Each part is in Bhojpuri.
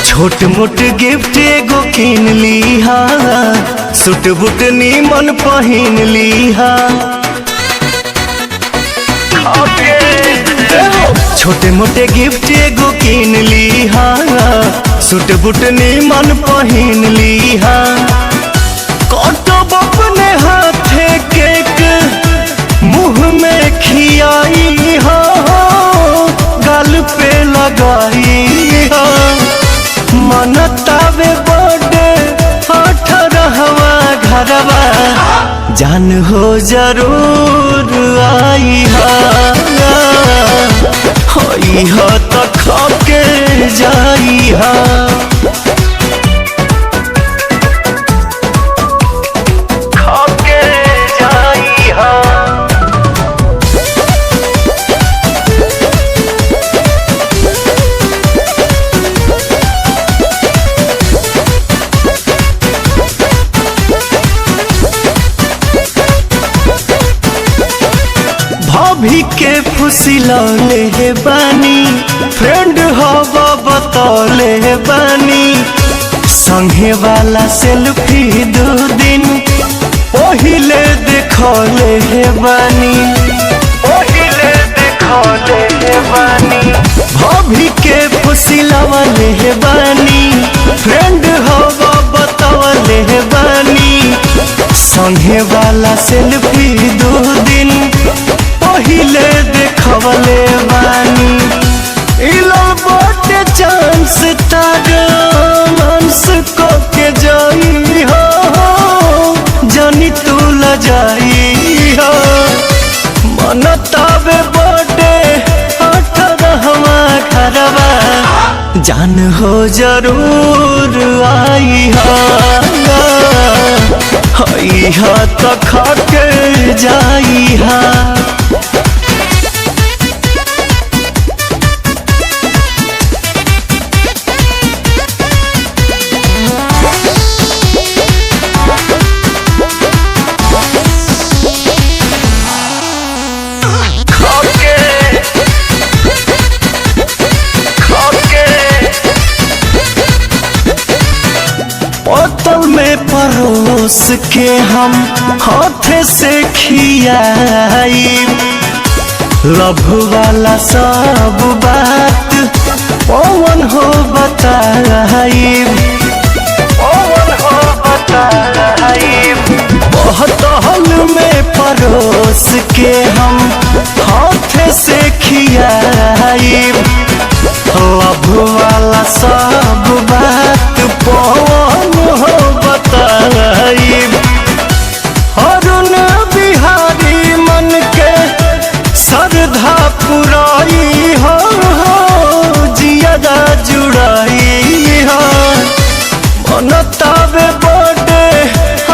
छोट मोट गिफ्ट एगो किन लीहा, सूट बूट नीमन पहिन लीहा। छोटे मोटे गिफ्ट एगो किन लीहा, सूट बूट नीमन पहिन लीहा। कटब अपने हाथे केक मुँह में खियाई हो, गाल पे लगाई हो। मनतावे बर्थडे 18वां घरवा, जान हो जरूर आई हो तो खाके जाई हा। खाके जाई हा। भाभी के फुसिलौले हे बानी, फ्रेंड हवा बतौले बानी। संगे वाला सेल्फी 2 दिन पहिले देखौले हे बानी, पहिले देखौले हे बानी। भाभी के फुसिलौले हे बानी, फ्रेंड हवा बतौले हे बानी। संगे वाला सेल्फी 2 दिन पहिले देखवले बानी। इलो बर्थडे चांस तारंस को के जाई हो, जानी तू ल जाई हो। मनतावे बर्थडे 18वां घरवा, जान हो जरूर आई हा तो खाके जाई हा। बोतल में परोस के हम हाथे से खियाई। लव वाला सब बात पवन हो बताई, पवन हो बताई। बोतल में परोस के हम हाथे से खियाई। लव वाला सब बात पवन हो बताई। अरुण बिहारी मन के श्रद्धा पुराई हो, जियादा जुड़ाई हो। मनतावे बर्थडे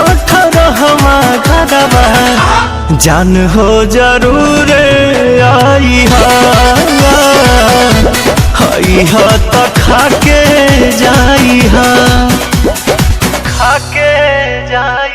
18वां घरवा, जान हो जरूर आई हा तो खाके जाई हा। खाके जाई।